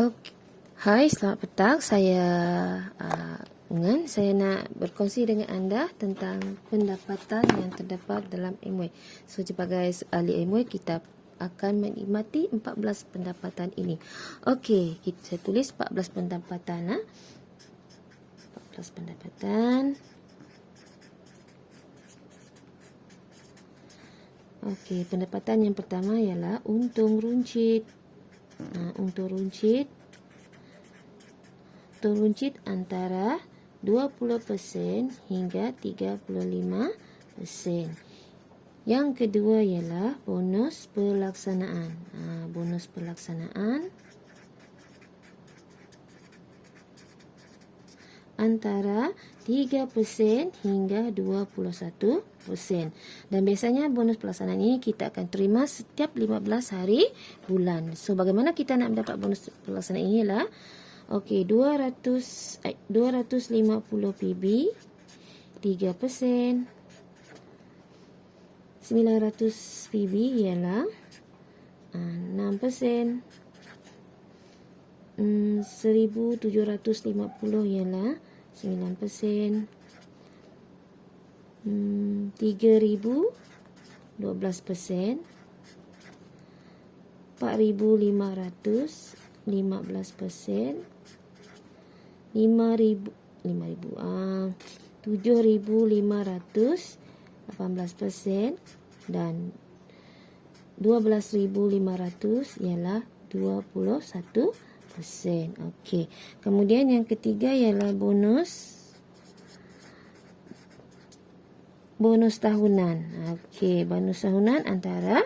Okay. Hai, selamat petang. Saya Ngan. Saya nak berkongsi dengan anda tentang pendapatan yang terdapat dalam MWay. So, sebagai ahli MWay, kita akan menikmati 14 pendapatan ini. Okey, saya tulis 14 pendapatan. 14 pendapatan. Okey, pendapatan yang pertama ialah untung runcit. Untung runcit antara 20% hingga 35%. Yang kedua ialah bonus pelaksanaan. Bonus pelaksanaan antara 3% hingga 21%. Dan biasanya bonus pelaksanaan ini kita akan terima setiap 15 hari bulan. So, bagaimana kita nak mendapat bonus pelaksanaan ini ialah okey, 250 PB, 3%, 900 PB ialah 6%, 1750 ialah 9%, 3000 12%, 4500 15%, 5,000 7,500 18%, dan 12,500 ialah 21%. Okey. Kemudian yang ketiga ialah bonus tahunan. Okey, bonus tahunan antara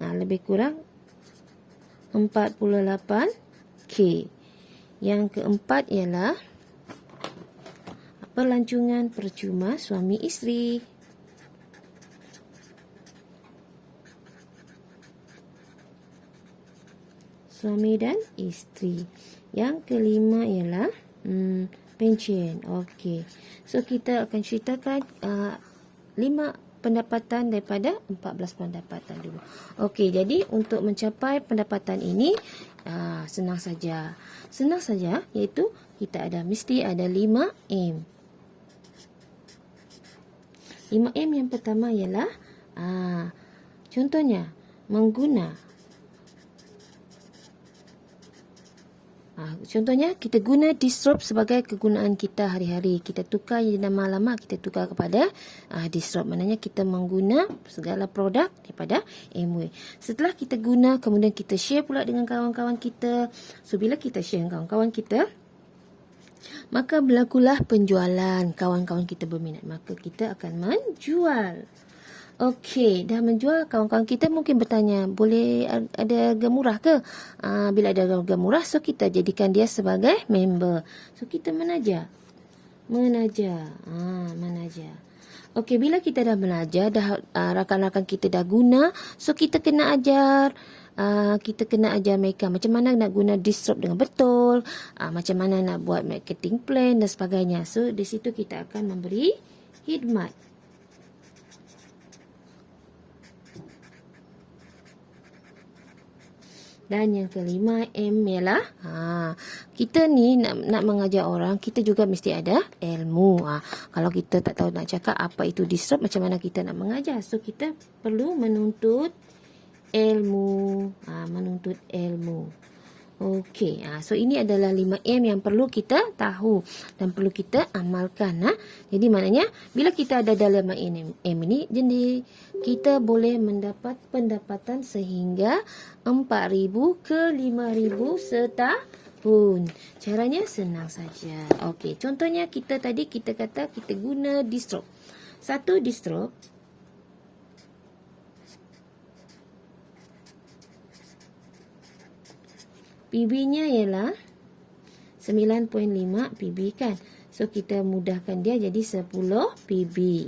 lebih kurang 48K. Yang keempat ialah pelancongan percuma suami isteri. Suami dan isteri. Yang kelima ialah pension. Okey. So, kita akan ceritakan 5 pendapatan daripada 14 pendapatan dulu. Okey, jadi untuk mencapai pendapatan ini senang saja. Senang saja, iaitu kita mesti ada 5M. 5M yang pertama ialah contohnya contohnya kita guna Disropt sebagai kegunaan kita hari-hari. Kita tukar nama-lama, kita tukar kepada Disropt. Maknanya kita mengguna segala produk daripada MWay. Setelah kita guna, kemudian kita share pula dengan kawan-kawan kita. So, bila kita share dengan kawan-kawan kita, maka berlakulah penjualan. Kawan-kawan kita berminat, maka kita akan menjual. Okey, dah menjual, kawan-kawan kita mungkin bertanya, boleh ada harga murah ke? Bila ada harga murah, so kita jadikan dia sebagai member. So, kita menajar. Okey, bila kita dah menajar, rakan-rakan kita dah guna, so kita kena ajar. Kita kena ajar mereka macam mana nak guna Disropt dengan betul, macam mana nak buat marketing plan dan sebagainya. So, di situ kita akan memberi khidmat. Dan yang kelima M ialah kita ni nak mengajar orang, kita juga mesti ada ilmu. Kalau kita tak tahu nak cakap apa itu Disropt, macam mana kita nak mengajar? So, kita perlu menuntut ilmu. Okey, so ini adalah 5M yang perlu kita tahu dan perlu kita amalkan. Jadi maknanya bila kita ada dalam 5M ini, jadi kita boleh mendapat pendapatan sehingga 4,000 ke 5,000 setahun. Caranya senang saja. Okey, contohnya kita kata kita guna Disropt. Satu Disropt PB-nya ialah 9.5 PB kan. So, kita mudahkan dia jadi 10 PB.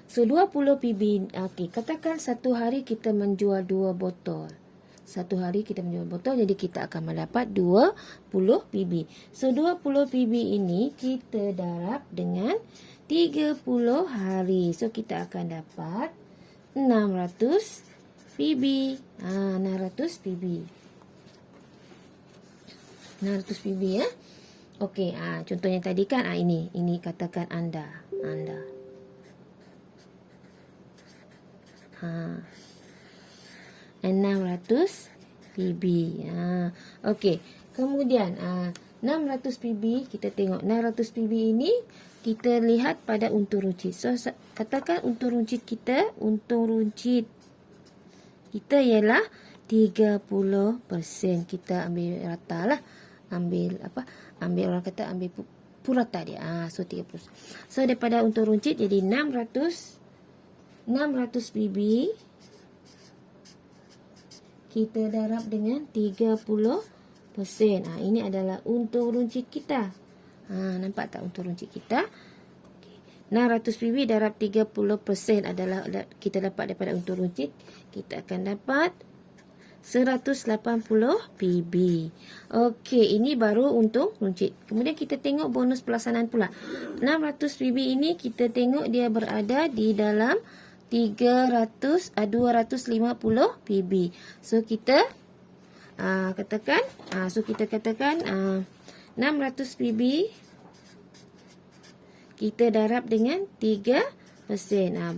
So, 20 PB. Okey, katakan satu hari kita menjual 2 botol. Satu hari kita menjual botol, jadi kita akan mendapat 20 PB. So, 20 PB ini kita darab dengan 30 hari. So, kita akan dapat 600 PB. 600 PB. 600 PB ya. Okey, contohnya tadi kan ini katakan anda. 600 PB. Okey. Kemudian 600 PB, kita tengok 600 PB ini kita lihat pada untung runcit. So katakan untung runcit kita ialah 30%. Kita ambil rata lah. Ambil orang kata ambil purata dia. So 30%. So daripada untung runcit jadi 600 PB kita darab dengan 30%. Ini adalah untung runcit kita. Nampak tak untung runcit kita? 600 PB darab 30% adalah kita dapat daripada untung runcit. Kita akan dapat 180 PB. Okey, ini baru untung runcit. Kemudian kita tengok bonus pelaksanaan pula. 600 PB ini kita tengok dia berada di dalam 250 PB. So kita katakan 600 PB kita darab dengan 3%.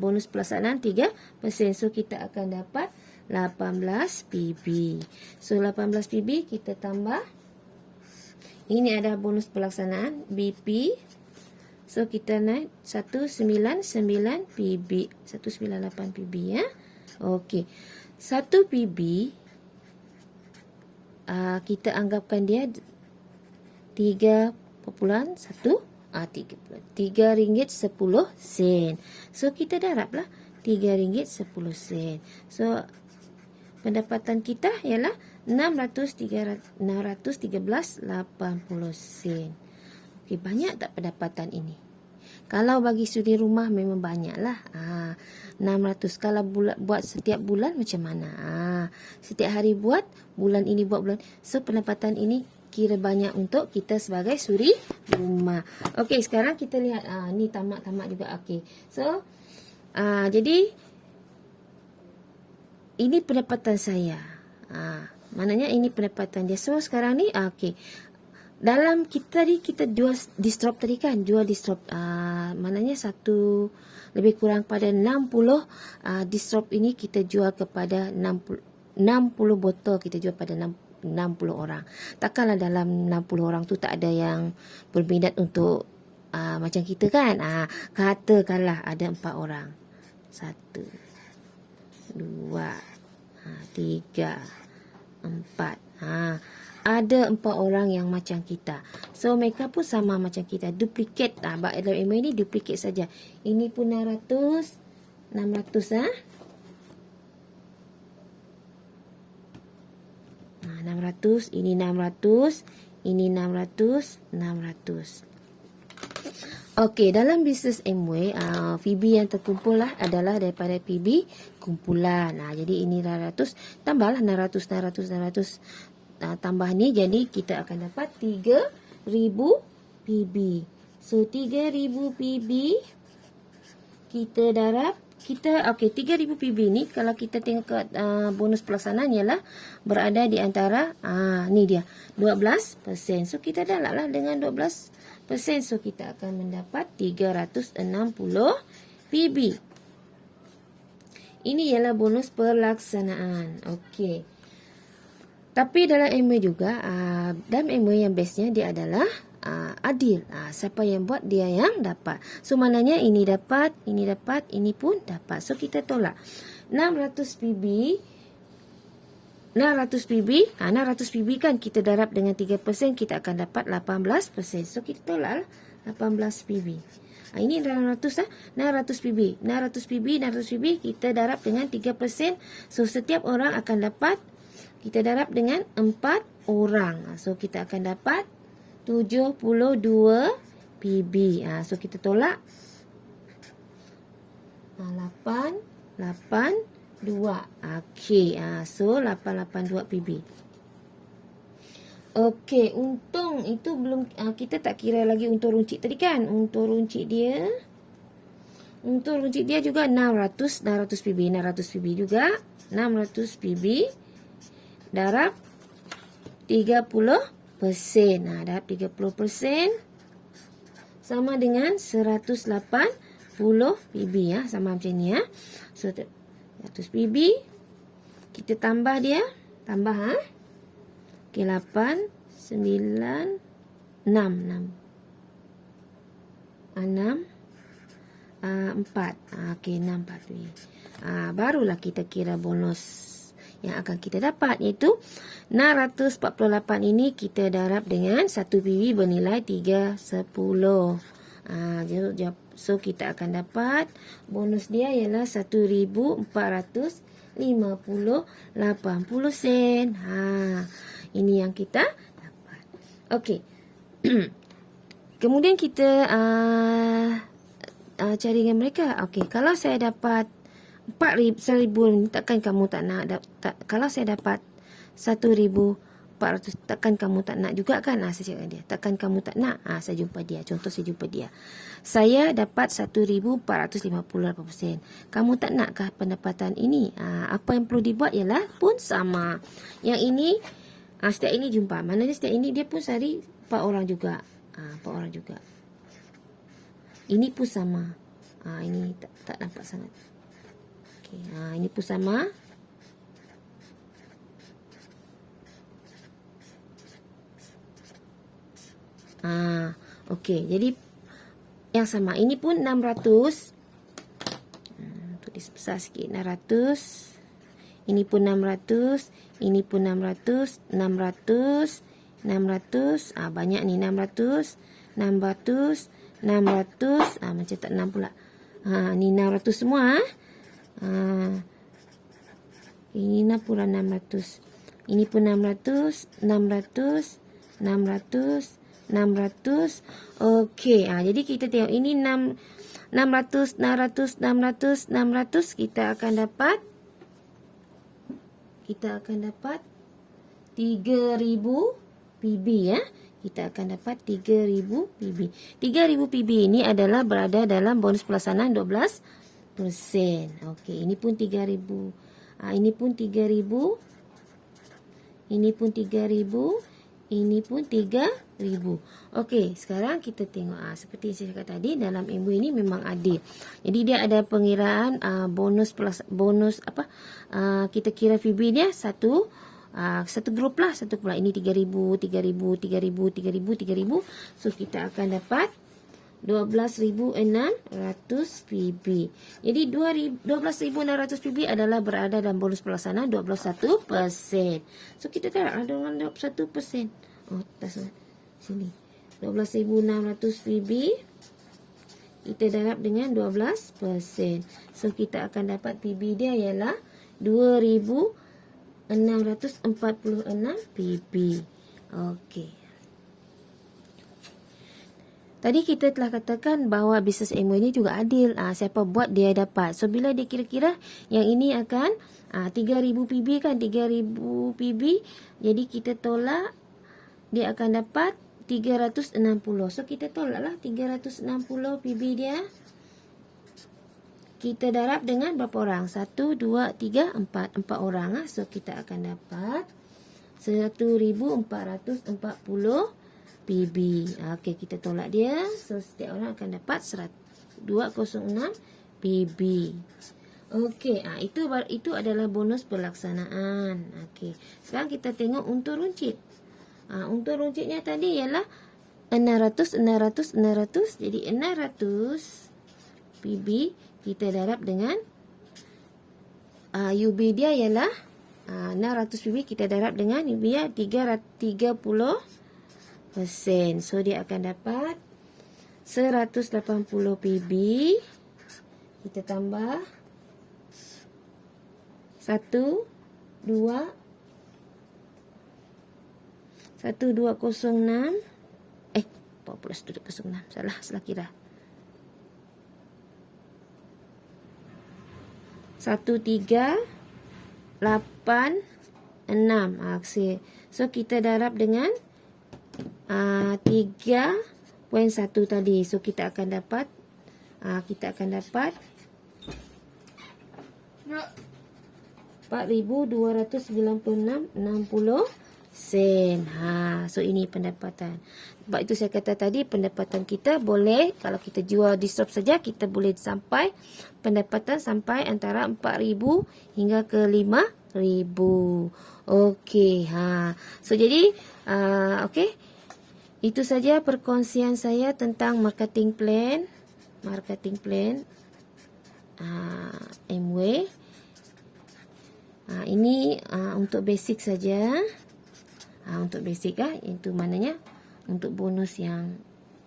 Bonus pelaksanaan 3%. So kita akan dapat 18 PB. So 18 PB kita tambah. Ini adalah bonus pelaksanaan BP. So kita naik 199 PB, 198 PB ya. Okey. 1 PB kita anggapkan dia 3.1 RM3.10. So kita darablah RM3.10. So pendapatan kita ialah 613.80 sen. Okey, banyak tak pendapatan ini? Kalau bagi suri rumah memang banyaklah. 600. Kalau buat setiap bulan macam mana? Setiap hari buat, bulan ini buat bulan. So pendapatan ini kira banyak untuk kita sebagai suri rumah. Okey, sekarang kita lihat ni tamak juga. Okey. So jadi ini pendapatan saya. Maknanya ini pendapatan dia. So sekarang ni okey. Dalam kita jual distrop tadi kan, jual distrop maknanya satu lebih kurang pada 60 distrop ini kita jual kepada 60 botol kita jual pada 60 orang. Takkanlah dalam 60 orang tu tak ada yang berminat untuk macam kita kan. Katakanlah ada 4 orang. 1 2 3 4. Ada 4 orang yang macam kita. So mereka pun sama macam kita. Duplicate. Dalam ilmu ini duplicate saja. Ini pun 600. 600 600. Ini 600. Ini 600. 600. Okey, dalam bisnes Amway, PB yang terkumpul lah adalah daripada PB kumpulan. Jadi ini 600. Tambahlah 600. Tambah ni, jadi kita akan dapat 3,000 PB. So 3,000 PB kita darab. Okey, 3,000 PB ni kalau kita tengok bonus pelaksanaan ialah berada di antara ni dia 12%. So kita darablah dengan 12%. So kita akan mendapat 360 PB. Ini ialah bonus pelaksanaan. Okey. Tapi dalam MA juga, dalam MA yang bestnya dia adalah adil. Siapa yang buat dia yang dapat. So maknanya ini dapat, ini pun dapat. So kita tolak 600 PB. 600 PB kan kita darab dengan 3%, kita akan dapat 18%. So kita tolak 18 PB. Ini 600 PB. 600 PB kita darab dengan 3%. So setiap orang akan dapat, kita darab dengan 4 orang. So kita akan dapat 72 PB. So kita tolak 882. Okey. So 882 PB. Okey, untung itu belum kita tak kira lagi untung runcit tadi kan. Untung runcit dia juga 600 PB. 600 PB juga. 600 PB darab 30%. Darab 30% sama dengan 180 PB ya. Sama macam ni ya. So 100 PB. Kita tambah dia. Tambah ha. Okey, 8, 9, 6. 4. Okey, 6 PB. Barulah kita kira bonus yang akan kita dapat, iaitu 648 ini kita darab dengan 1 PB bernilai 310. So kita akan dapat bonus dia ialah 1,450.80 sen. Ini yang kita dapat. Okey. Kemudian kita cari dengan mereka. Okey, kalau saya dapat 4,000, takkan kamu tak nak kalau saya dapat 1,400, takkan kamu tak nak juga kan? Saya cakap dia, takkan kamu tak nak? Saya jumpa dia. Contoh saya jumpa dia. Saya dapat 1,450.80 sen. Kamu tak nakkah pendapatan ini? Apa yang perlu dibuat ialah pun sama. Yang ini setiap ini jumpa. Maknanya setiap ini dia pun cari 4 orang juga. 4 orang juga. Ini pun sama. Ini tak nampak sangat. Okay, ini pun sama. Okey, jadi yang sama. Ini pun 600. Tulis besar sikit. 600. Ini pun 600. Ini pun 600. 600. 600. Banyak ni. 600. 600. 600. Macam tak 6 pula. Ni 600 semua. Ini pula 600. Ini pun 600, 600, 600, 600. Okey, jadi kita tengok ini 600, 600, 600, 600. Kita akan dapat 3,000 PB ya. Kita akan dapat 3,000 PB. 3,000 PB ini adalah berada dalam bonus pelaksanaan 12%. Okey, ini pun 3,000. Ini pun 3,000. Ini pun 3,000. Ini pun 3,000. Okey, sekarang kita tengok. Seperti yang saya cakap tadi, dalam ilmu ini memang adil. Jadi dia ada pengiraan bonus apa? Kita kira PB dia satu grup lah. Satu pula. Ini 3,000, 3,000, 3,000, 3,000, 3,000. So kita akan dapat 12,600 PB. Jadi 12,600 PB adalah berada dalam bonus pelaksanaan 21%. So kita darab dengan 21%. Tas sini. 12,600 PB kita darab dengan 12%. So kita akan dapat PB dia ialah 2,646 PB. Okey. Tadi kita telah katakan bahawa bisnes ilmu ini juga adil. Siapa buat dia dapat. So bila dia kira-kira yang ini akan 3,000 PB kan, 3,000 PB. Jadi kita tolak, dia akan dapat 360. So kita tolaklah 360 PB dia. Kita darab dengan berapa orang? 1, 2, 3, 4. 4 orang. So kita akan dapat 1,440 PB. Okey, kita tolak dia. So setiap orang akan dapat 206 PB. Okey, itu adalah bonus pelaksanaan. Okey. Sekarang kita tengok untur runcit. Untur runcitnya tadi ialah 600, 600, 600. Jadi 600 PB kita darab dengan UB dia ialah 600 PB kita darab dengan UB dia 30%. So dia akan dapat 180 PB. Kita tambah 1, 2, 1206. 1206. Salah kira. 1386. So kita darab dengan 3.1 tadi. So kita akan dapat 4,296.60 sen. So ini pendapatan. Sebab itu saya kata tadi, pendapatan kita boleh, kalau kita jual Disrupt saja, kita boleh sampai pendapatan sampai antara 4,000 hingga ke 5,000. Okey, so jadi okey. Itu saja perkongsian saya tentang marketing plan. Amway. Ini untuk basic saja. Untuk basic itu maknanya untuk bonus yang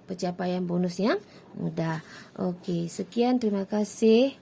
pencapaian bonus yang mudah. Okey, sekian, terima kasih.